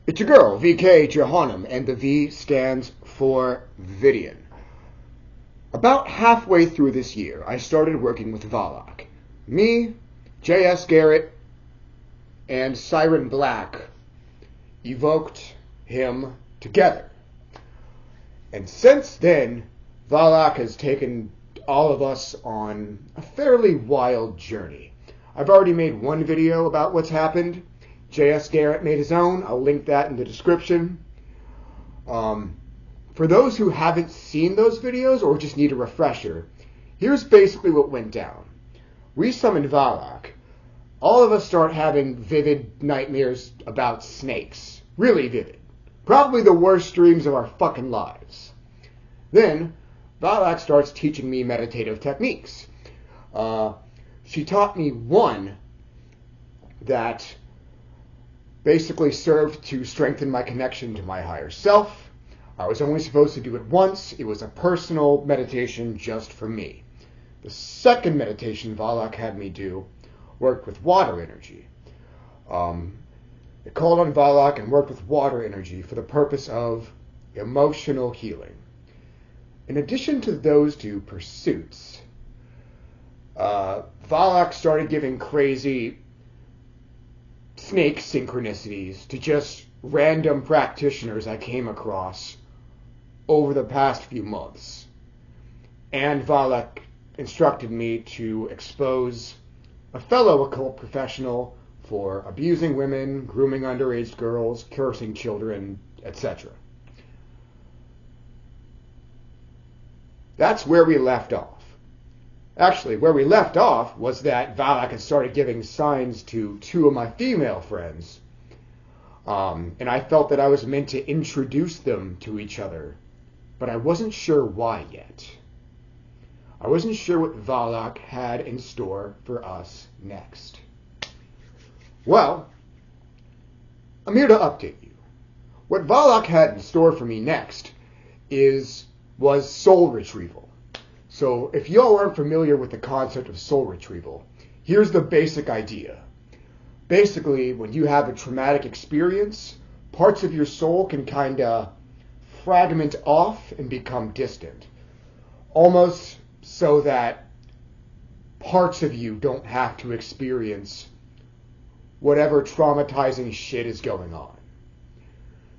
It's your girl, VK Johannem, and the V stands for Vidian. About halfway through this year, I started working with Valak. Me, Garrett, and Siren Black evoked him together. And since then, Valak has taken all of us on a fairly wild journey. I've already made one video about what's happened. Garrett made his own. I'll link that in the description. For those who haven't seen those videos or just need a refresher, here's basically what went down. We summoned Valak. All of us start having vivid nightmares about snakes. Really vivid. Probably the worst dreams of our fucking lives. Then, Valak starts teaching me meditative techniques. She taught me one that basically served to strengthen my connection to my higher self. I was only supposed to do it once. It was a personal meditation just for me. The second meditation Valak had me do worked with water energy. It called on Valak and worked with water energy for the purpose of emotional healing. In addition to those two pursuits, Valak started giving crazy snake synchronicities to just random practitioners I came across over the past few months. And Valak instructed me to expose a fellow occult professional for abusing women, grooming underage girls, cursing children, etc. That's where we left off. Actually, where we left off was that Valak had started giving signs to two of my female friends. And I felt that I was meant to introduce them to each other. But I wasn't sure why yet. I wasn't sure what Valak had in store for us next. Well, I'm here to update you. What Valak had in store for me next was soul retrieval. So if y'all aren't familiar with the concept of soul retrieval, here's the basic idea. Basically, when you have a traumatic experience, parts of your soul can kind of fragment off and become distant. Almost so that parts of you don't have to experience whatever traumatizing shit is going on.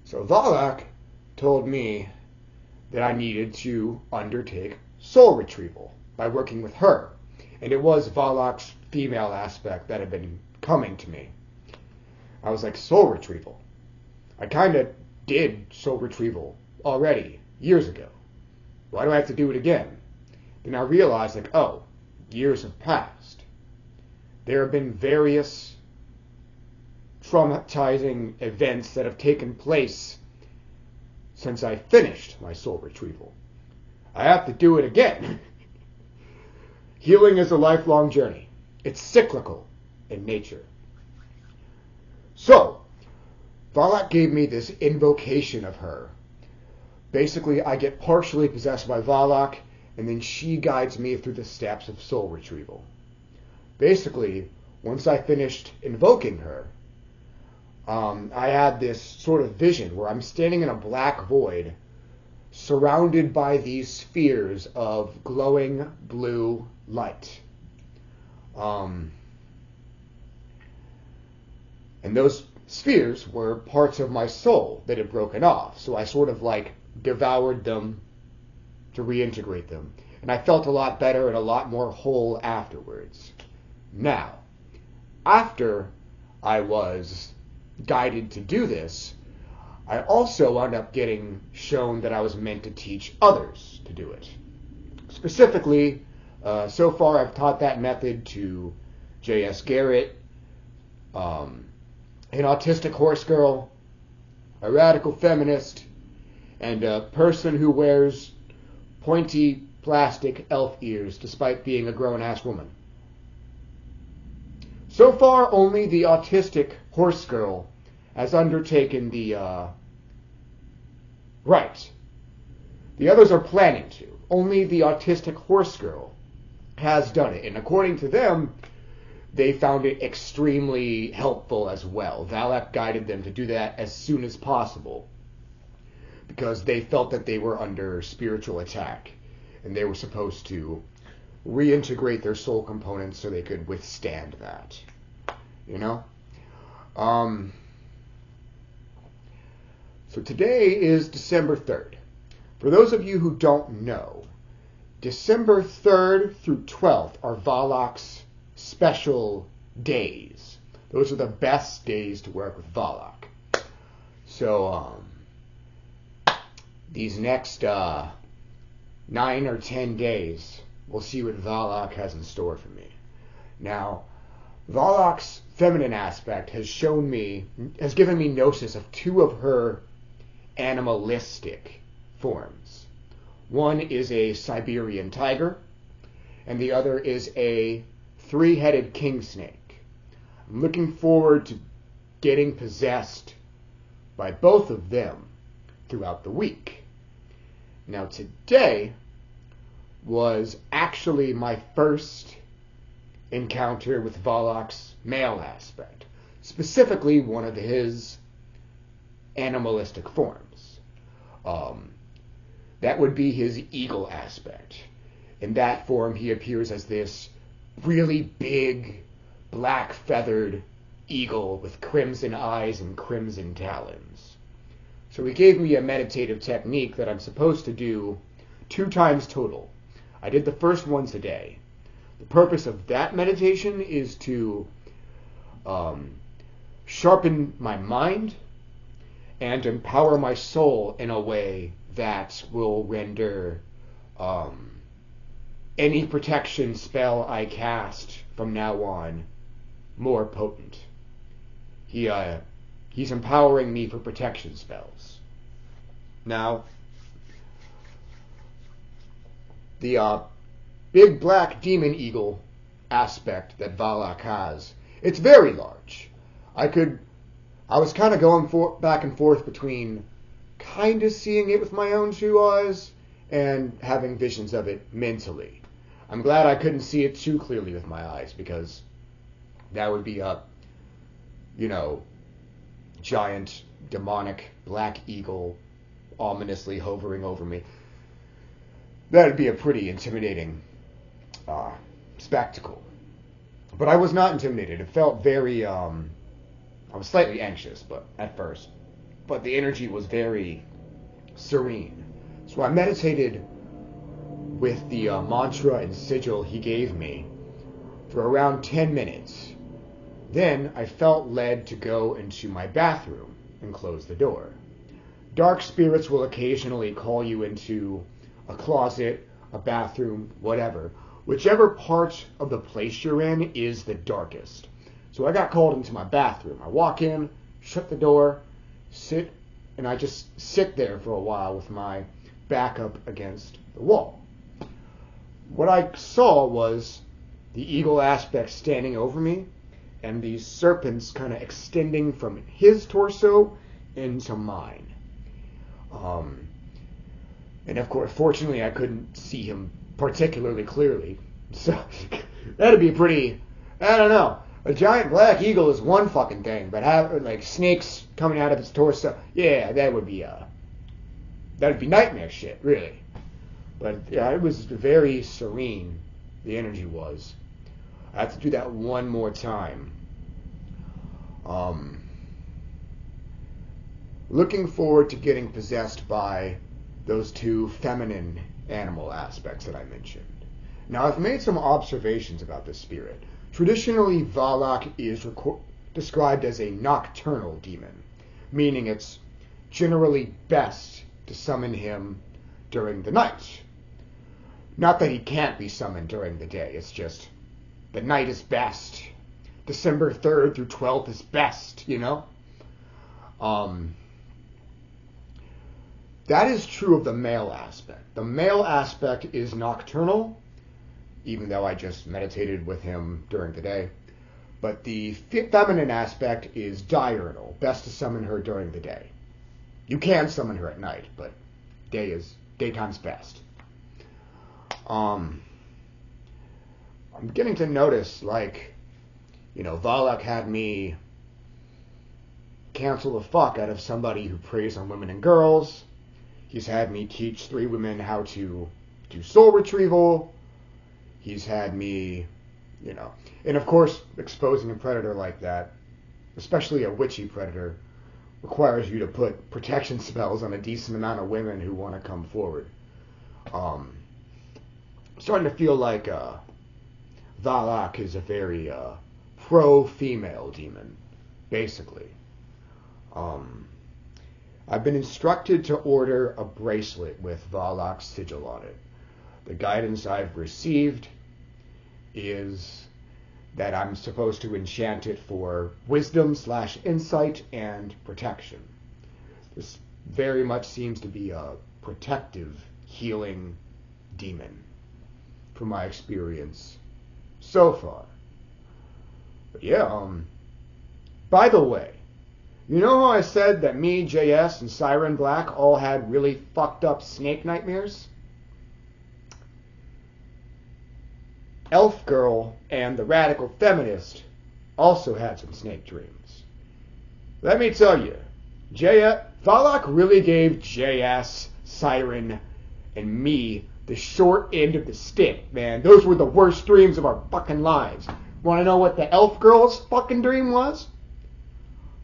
So Valak told me that I needed to undertake soul retrieval by working with her. And it was Valak's female aspect that had been coming to me. I was like, soul retrieval? I kind of did soul retrieval already, years ago. Why do I have to do it again? Then I realized, like, oh, years have passed. There have been various traumatizing events that have taken place since I finished my soul retrieval. I have to do it again. Healing is a lifelong journey. It's cyclical in nature. So, Valak gave me this invocation of her. Basically, I get partially possessed by Valak, and then she guides me through the steps of soul retrieval. Basically, once I finished invoking her, I had this sort of vision where I'm standing in a black void surrounded by these spheres of glowing blue light. And those spheres were parts of my soul that had broken off. So I sort of like devoured them to reintegrate them. And I felt a lot better and a lot more whole afterwards. Now, after I was guided to do this, I also wound up getting shown that I was meant to teach others to do it. Specifically, so far I've taught that method to Garrett, an autistic horse girl, a radical feminist, and a person who wears pointy plastic elf ears despite being a grown-ass woman. So far, only the autistic horse girl has undertaken the rite. The others are planning to. Only the autistic horse girl has done it. And according to them, they found it extremely helpful as well. Valak guided them to do that as soon as possible because they felt that they were under spiritual attack and they were supposed to reintegrate their soul components so they could withstand that. You know? So today is December 3rd. For those of you who don't know, December 3rd through 12th are Valak's special days. Those are the best days to work with Valak. So these next 9 or 10 days, we'll see what Valak has in store for me. Now, Valak's feminine aspect has given me gnosis of 2 of her animalistic forms. One is a Siberian tiger, and the other is a 3-headed king snake. I'm looking forward to getting possessed by both of them throughout the week. Now today was actually my first encounter with Valak's male aspect, specifically one of his animalistic forms. That would be his eagle aspect. In that form, he appears as this really big, black-feathered eagle with crimson eyes and crimson talons. So he gave me a meditative technique that I'm supposed to do 2 times total. I did the first one today. The purpose of that meditation is to sharpen my mind and empower my soul in a way that will render any protection spell I cast from now on more potent. He's empowering me for protection spells. Now, the big black demon eagle aspect that Valak has, it's very large. I was kind of going back and forth between kind of seeing it with my own 2 eyes and having visions of it mentally. I'm glad I couldn't see it too clearly with my eyes, because that would be a, giant, demonic, black eagle ominously hovering over me. That would be a pretty intimidating spectacle. But I was not intimidated. It felt very, I was slightly anxious, at first. But the energy was very serene. So I meditated with the mantra and sigil he gave me for around 10 minutes. Then I felt led to go into my bathroom and close the door. Dark spirits will occasionally call you into a closet, a bathroom, whatever. Whichever part of the place you're in is the darkest. So I got called into my bathroom. I walk in, shut the door, and I just sit there for a while with my back up against the wall. What I saw was the eagle aspect standing over me, and these serpents kind of extending from his torso into mine. And of course, fortunately, I couldn't see him particularly clearly. So that'd be pretty, I don't know. A giant black eagle is one fucking thing, but like snakes coming out of its torso, yeah, that would be nightmare shit, really. But yeah, it was very serene. The energy was. I have to do that one more time. Looking forward to getting possessed by those 2 feminine animal aspects that I mentioned. Now, I've made some observations about this spirit. Traditionally, Valak is described as a nocturnal demon, meaning it's generally best to summon him during the night. Not that he can't be summoned during the day, it's just the night is best. December 3rd through 12th is best, That is true of the male aspect. The male aspect is nocturnal, even though I just meditated with him during the day. But the feminine aspect is diurnal, best to summon her during the day. You can summon her at night, but daytime's best. I'm beginning to notice, like, Valak had me cancel the fuck out of somebody who preys on women and girls. He's had me teach 3 women how to do soul retrieval. He's had me, and of course, exposing a predator like that, especially a witchy predator, requires you to put protection spells on a decent amount of women who want to come forward. I'm starting to feel like Valak is a very pro-female demon, basically. I've been instructed to order a bracelet with Valak's sigil on it. The guidance I've received is that I'm supposed to enchant it for wisdom/insight and protection. This very much seems to be a protective, healing demon, from my experience so far. But yeah, by the way, you know how I said that me, JS, and Siren Black all had really fucked up snake nightmares? Elf Girl and the Radical Feminist also had some snake dreams. Let me tell you, Valak really gave JS, Siren, and me the short end of the stick, man. Those were the worst dreams of our fucking lives. Want to know what the Elf Girl's fucking dream was?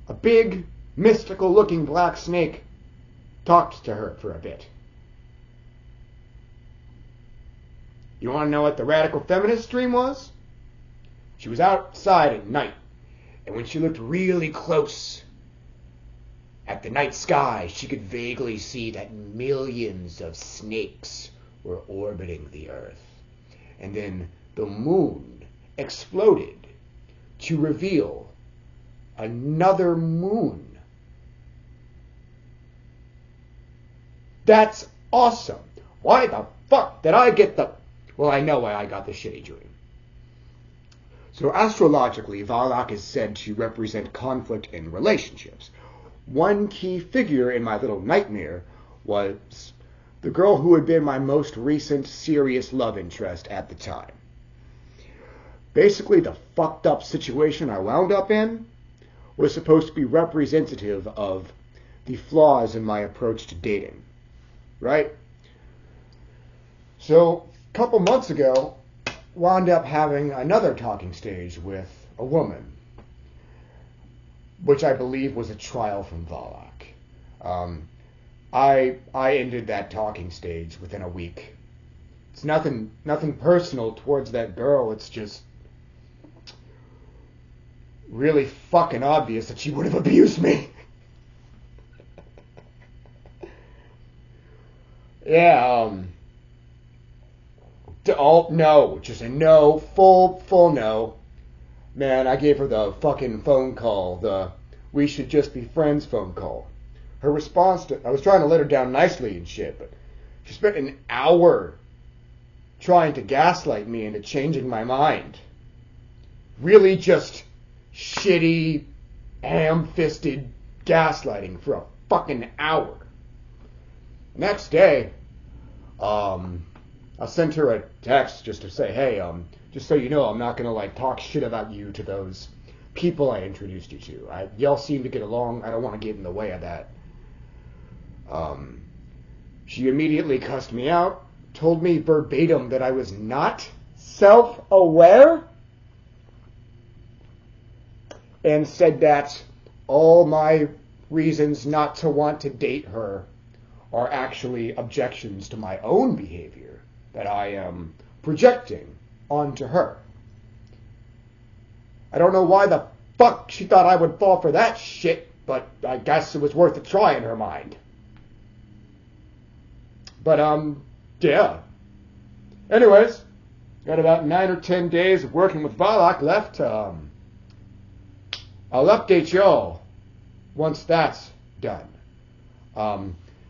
A big, mystical-looking black snake talked to her for a bit. You want to know what the Radical Feminist dream was? She was outside at night, and when she looked really close at the night sky, she could vaguely see that millions of snakes were orbiting the Earth. And then the moon exploded to reveal another moon. That's awesome. Why the fuck did I get the... Well, I know why I got the shitty dream. So astrologically, Valak is said to represent conflict in relationships. One key figure in my little nightmare was the girl who had been my most recent serious love interest at the time. Basically, the fucked up situation I wound up in was supposed to be representative of the flaws in my approach to dating. Right? So, a couple months ago, wound up having another talking stage with a woman, which I believe was a trial from Valak. I ended that talking stage within a week. It's nothing personal towards that girl. It's just really fucking obvious that she would have abused me. Yeah, no, just a no, full no. Man, I gave her the fucking phone call, the we should just be friends phone call. Her response I was trying to let her down nicely and shit, but she spent an hour trying to gaslight me into changing my mind. Really just shitty, ham-fisted gaslighting for a fucking hour. Next day, I sent her a text just to say, hey, just so you know, I'm not going to talk shit about you to those people I introduced you to. Y'all seem to get along. I don't want to get in the way of that. She immediately cussed me out, told me verbatim that I was not self-aware, and said that all my reasons not to want to date her are actually objections to my own behavior that I am projecting onto her. I don't know why the fuck she thought I would fall for that shit, but I guess it was worth a try in her mind. But, yeah. Anyways, got about 9 or 10 days of working with Valak left. I'll update y'all once that's done.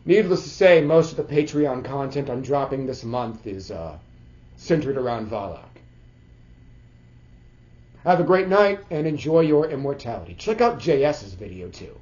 Needless to say, most of the Patreon content I'm dropping this month is centered around Valak. Have a great night and enjoy your immortality. Check out JS's video too.